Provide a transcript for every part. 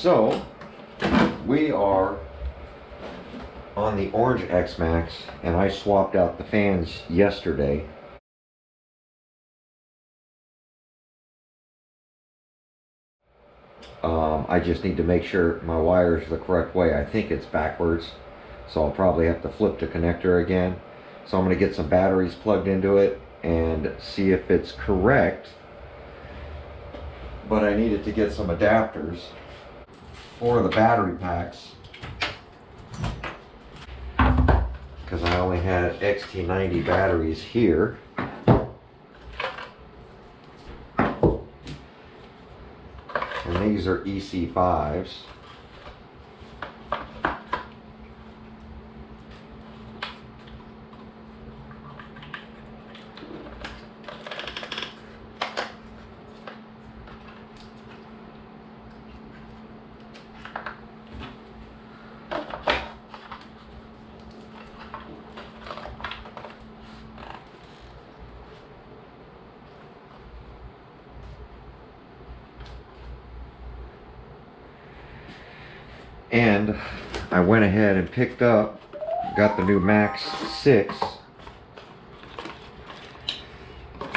So we are on the orange X-Maxx, and I swapped out the fans yesterday. I just need to make sure my wire is the correct way. I think it's backwards, so I'll probably have to flip the connector again. So I'm going to get some batteries plugged into it and see if it's correct. But I needed to get some adapters for the battery packs, because I only had XT90 batteries here. And these are EC5s. And I went ahead and picked up, got the new Max6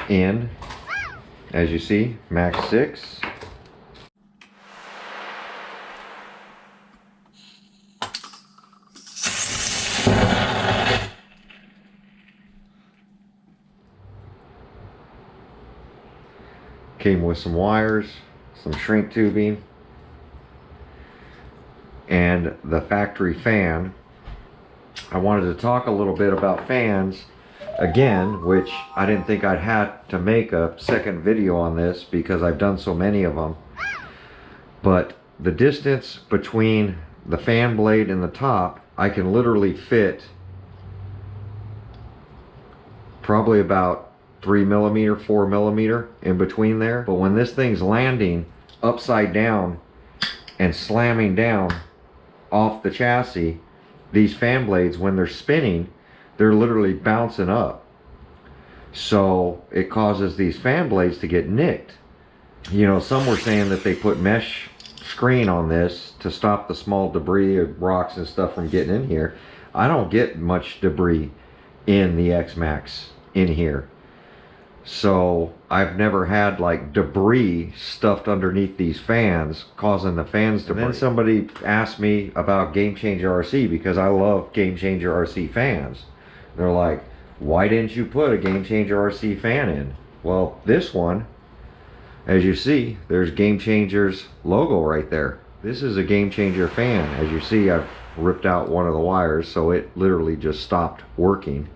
in, as you see, Max6. Came with some wires, some shrink tubing, and the factory fan. I wanted to talk a little bit about fans again, which I didn't think I'd had to make a second video on this because I've done so many of them. But the distance between the fan blade and the top, I can literally fit probably about 3 millimeter, 4 millimeter in between there. But when this thing's landing upside down and slamming down off the chassis, these fan blades, when they're spinning, they're literally bouncing up. So it causes these fan blades to get nicked. You know, some were saying that they put mesh screen on this to stop the small debris or rocks and stuff from getting in here. I don't get much debris in the X-Maxx in here. So I've never had like debris stuffed underneath these fans causing the fans to break. And then somebody asked me about Game Changer RC, because I love Game Changer RC fans. They're like, why didn't you put a Game Changer RC fan in? Well, this one, as you see, there's Game Changer's logo right there. This is a Game Changer fan. As you see, I've ripped out one of the wires, so it literally just stopped working.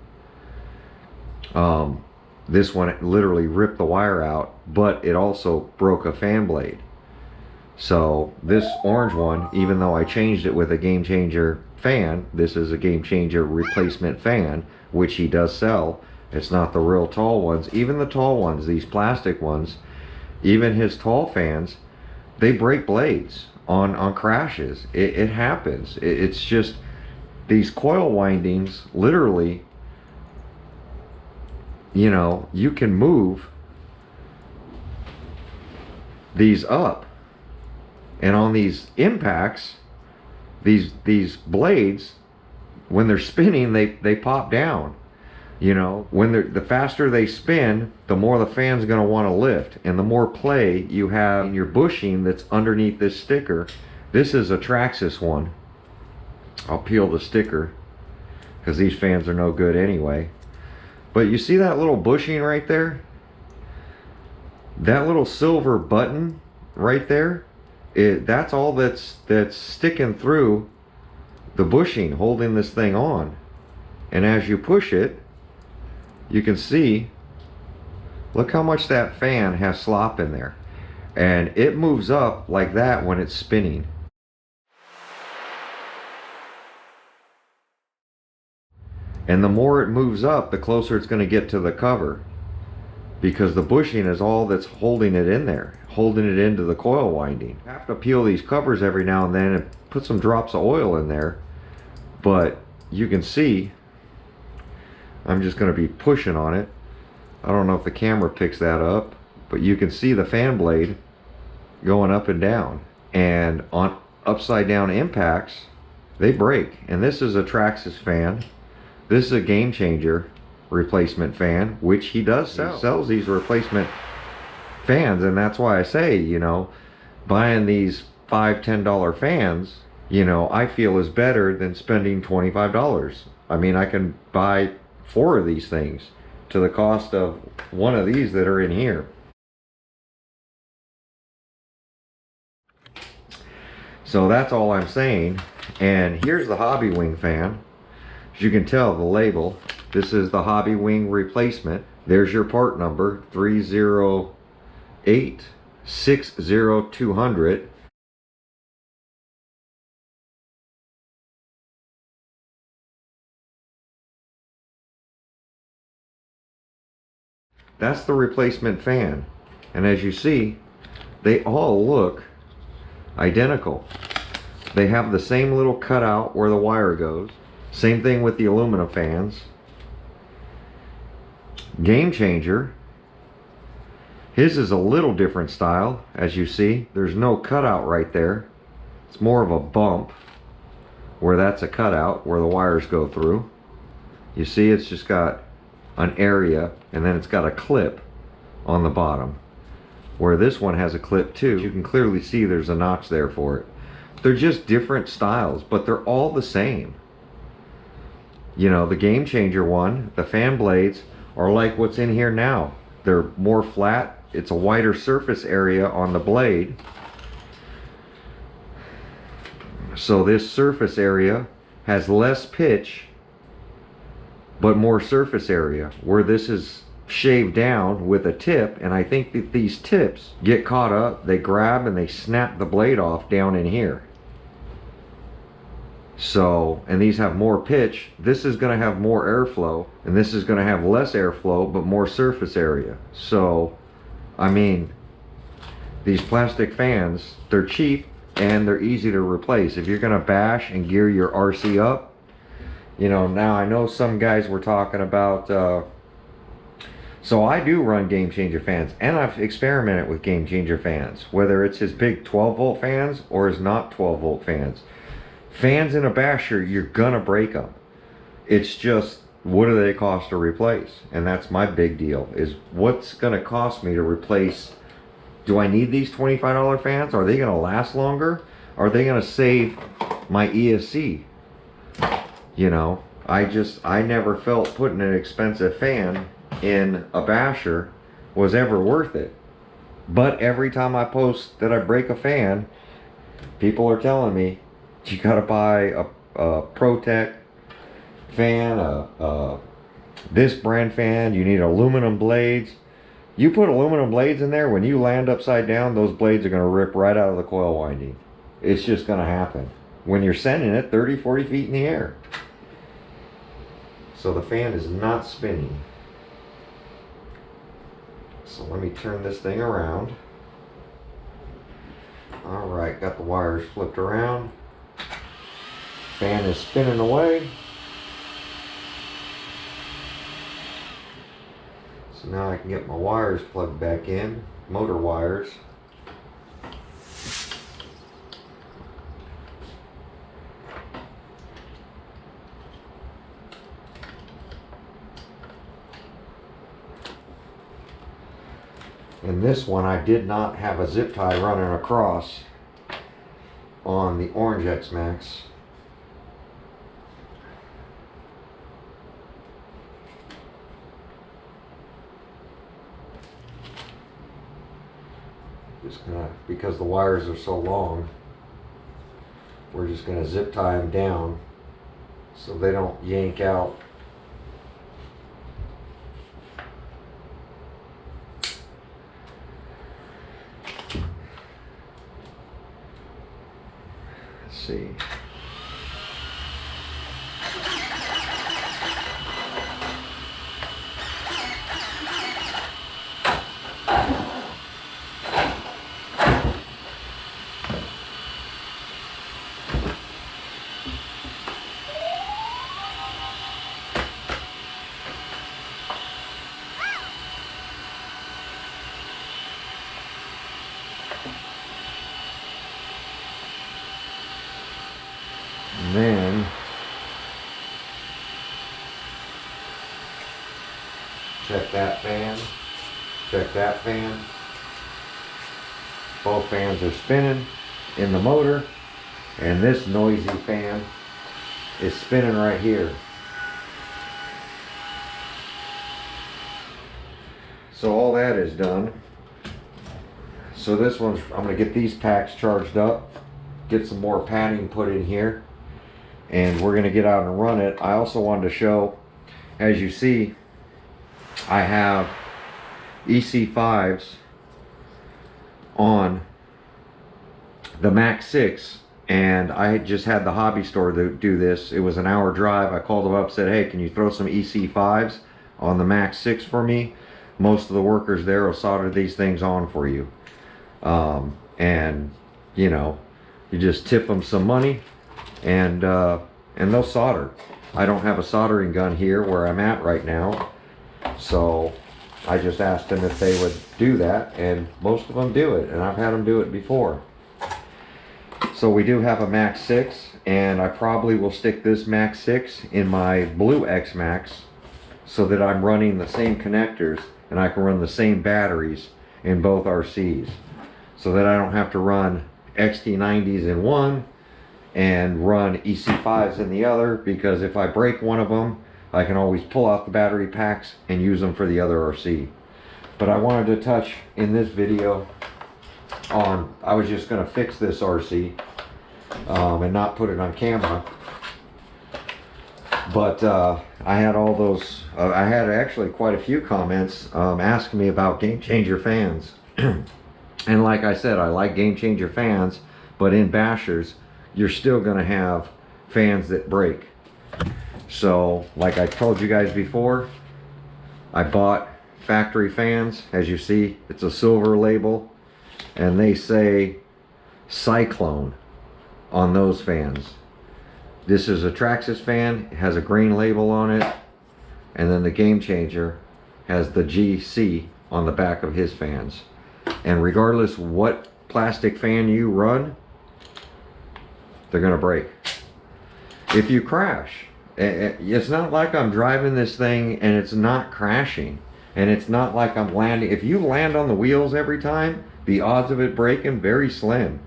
This one literally ripped the wire out, but it also broke a fan blade. So this orange one, even though I changed it with a Game Changer fan, this is a Game Changer replacement fan, which he does sell. It's not the real tall ones. Even the tall ones, these plastic ones, even his tall fans, they break blades on crashes. It happens. It's just these coil windings, literally, you know, you can move these up, and on these impacts, these blades, when they're spinning, they pop down. You know, when the faster they spin, the more the fan's going to want to lift, and the more play you have in your bushing that's underneath this sticker. This is a Traxxas one. I'll peel the sticker because these fans are no good anyway. But you see that little bushing right there? That little silver button right there, that's all that's sticking through the bushing, holding this thing on. And as you push it, you can see, look how much that fan has slop in there. And it moves up like that when it's spinning. And the more it moves up, the closer it's going to get to the cover, because the bushing is all that's holding it in there, holding it into the coil winding. You have to peel these covers every now and then and put some drops of oil in there. But you can see, I'm just going to be pushing on it. I don't know if the camera picks that up, but you can see the fan blade going up and down. And upside down impacts, they break. And this is a Traxxas fan. This is a Game Changer replacement fan, which he does sell. He sells these replacement fans, and that's why I say, you know, buying these $5–10 fans, you know, I feel is better than spending $25. I mean, I can buy 4 of these things to the cost of one of these that are in here. So that's all I'm saying. And here's the Hobby Wing fan. As you can tell, the label, this is the Hobby Wing replacement. There's your part number, 308-60200. That's the replacement fan. And as you see, they all look identical. They have the same little cutout where the wire goes. Same thing with the aluminum fans. Game Changer, his is a little different style. As you see, there's no cutout right there. It's more of a bump where that's a cutout where the wires go through. You see, it's just got an area, and then it's got a clip on the bottom, where this one has a clip too. You can clearly see there's a notch there for it. They're just different styles, but they're all the same. You know, the Game Changer one, the fan blades are like what's in here now. They're more flat. It's a wider surface area on the blade. So this surface area has less pitch, but more surface area, where this is shaved down with a tip, and I think that these tips get caught up, they grab and they snap the blade off down in here. So, and these have more pitch. This is going to have more airflow, and this is going to have less airflow but more surface area. So, I mean, these plastic fans, they're cheap and they're easy to replace. If you're going to bash and gear your RC up, you know, now I know some guys were talking about, so I do run Game Changer fans, and I've experimented with Game Changer fans, whether it's his big 12-volt fans or his not 12-volt fans. Fans in a basher, you're gonna break them. It's just, what do they cost to replace? And that's my big deal, is what's gonna cost me to replace. Do I need these $25 fans? Are they gonna last longer? Are they gonna save my ESC? You know, I never felt putting an expensive fan in a basher was ever worth it. But every time I post that I break a fan, people are telling me, you gotta buy a ProTech fan, this brand fan, you need aluminum blades. You put aluminum blades in there, when you land upside down, those blades are gonna rip right out of the coil winding. It's just gonna happen when you're sending it 30–40 feet in the air. So the fan is not spinning. So let me turn this thing around. Alright, got the wires flipped around. Fan is spinning away. So now I can get my wires plugged back in, motor wires. And this one, I did not have a zip tie running across on the orange X-Maxx. Just gonna, because the wires are so long, we're just gonna zip tie them down so they don't yank out. Let's see. And then check that fan, check that fan. Both fans are spinning in the motor, and this noisy fan is spinning right here. So all that is done. So this one's, I'm gonna get these packs charged up, get some more padding put in here, and we're gonna get out and run it. I also wanted to show, as you see, I have EC5s on the Max6, and I just had the hobby store do this. It was an hour drive. I called them up, said, hey, can you throw some EC5s on the Max6 for me? Most of the workers there will solder these things on for you. And you know, you just tip them some money, and they'll solder. I don't have a soldering gun here where I'm at right now, so I just asked them if they would do that, and most of them do it, and I've had them do it before. So we do have a Max6, and I probably will stick this Max6 in my blue X-Maxx so that I'm running the same connectors and I can run the same batteries in both RCs, so that I don't have to run XT90s in one and run EC5s in the other, because if I break one of them, I can always pull out the battery packs and use them for the other RC. But I wanted to touch in this video on, I was just going to fix this RC and not put it on camera, but I had all those, I had actually quite a few comments asking me about Game Changer fans. And like I said, I like Game Changer fans, but in bashers, you're still going to have fans that break. So, like I told you guys before, I bought factory fans. As you see, it's a silver label, and they say Cyclone on those fans. This is a Traxxas fan. It has a green label on it, and then the Game Changer has the GC on the back of his fans. And regardless what plastic fan you run, they're gonna break. If you crash, it's not like I'm driving this thing and it's not crashing, and it's not like I'm landing. If you land on the wheels every time, the odds of it breaking very slim.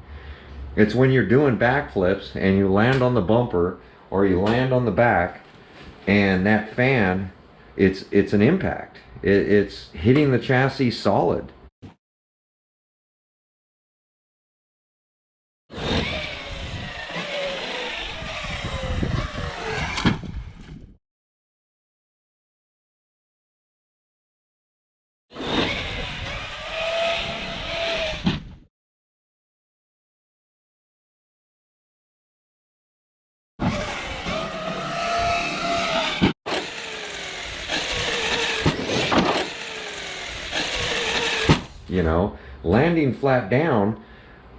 It's when you're doing backflips and you land on the bumper or you land on the back, and that fan, it's an impact. It's hitting the chassis solid. You know, landing flat down,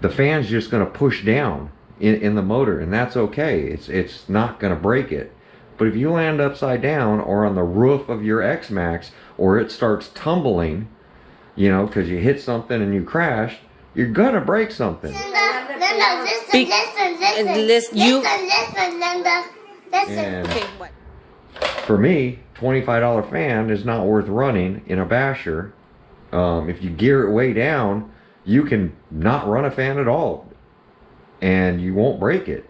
the fan's just going to push down in the motor, and that's okay. It's not going to break it. But if you land upside down or on the roof of your X-Maxx, or it starts tumbling, you know, because you hit something and you crashed, you're going to break something. Linda, listen, Linda. Listen. Okay, what? For me, $25 fan is not worth running in a basher. If you gear it way down, you can not run a fan at all, and you won't break it.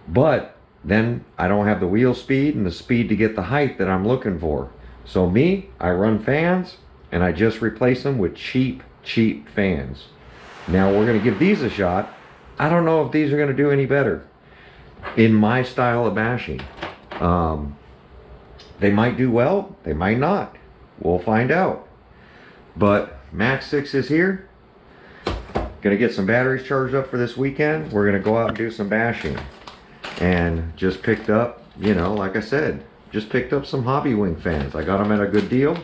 But then I don't have the wheel speed and the speed to get the height that I'm looking for. So me, I run fans, and I just replace them with cheap fans. Now we're going to give these a shot. I don't know if these are going to do any better in my style of bashing. They might do well, they might not. We'll find out. But Max6 is here. Gonna get some batteries charged up for this weekend. We're gonna go out and do some bashing. And just picked up, you know, like I said, just picked up some Hobby Wing fans. I got them at a good deal.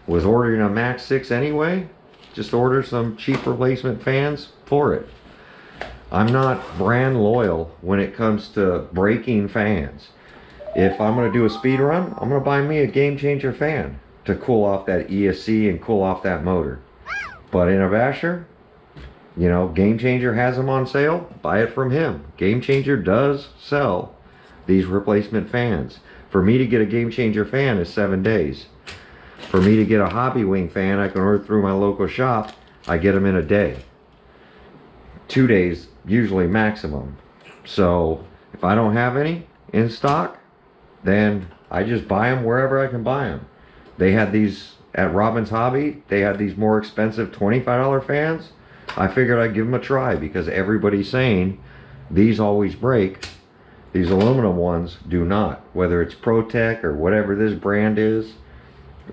Was ordering a Max6 anyway. Just ordered some cheap replacement fans for it. I'm not brand loyal when it comes to breaking fans. If I'm gonna do a speed run, I'm gonna buy me a Game Changer fan to cool off that ESC and cool off that motor. But in a basher, You know, Game Changer has them on sale. Buy it from him. Game Changer does sell these replacement fans. For me to get a Game Changer fan is 7 days. For me to get a Hobby Wing fan, I can order through my local shop. I get them in a day. 2 days, usually maximum. So if I don't have any in stock, then I just buy them wherever I can buy them. They had these at Robin's Hobby. They had these more expensive $25 fans. I figured I'd give them a try because everybody's saying these always break. These aluminum ones do not. Whether it's ProTech or whatever this brand is,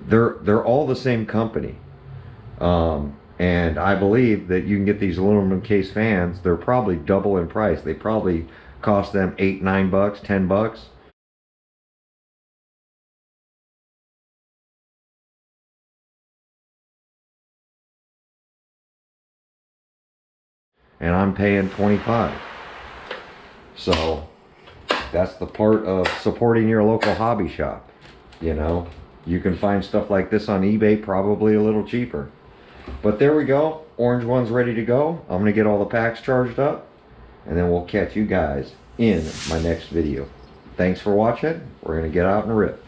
they're all the same company. And I believe that you can get these aluminum case fans. They're probably double in price. They probably cost them $8, $9, $10. And I'm paying $25. So that's the part of supporting your local hobby shop. You know, you can find stuff like this on eBay probably a little cheaper. But there we go. Orange one's ready to go. I'm going to get all the packs charged up, and then we'll catch you guys in my next video. Thanks for watching. We're going to get out and rip.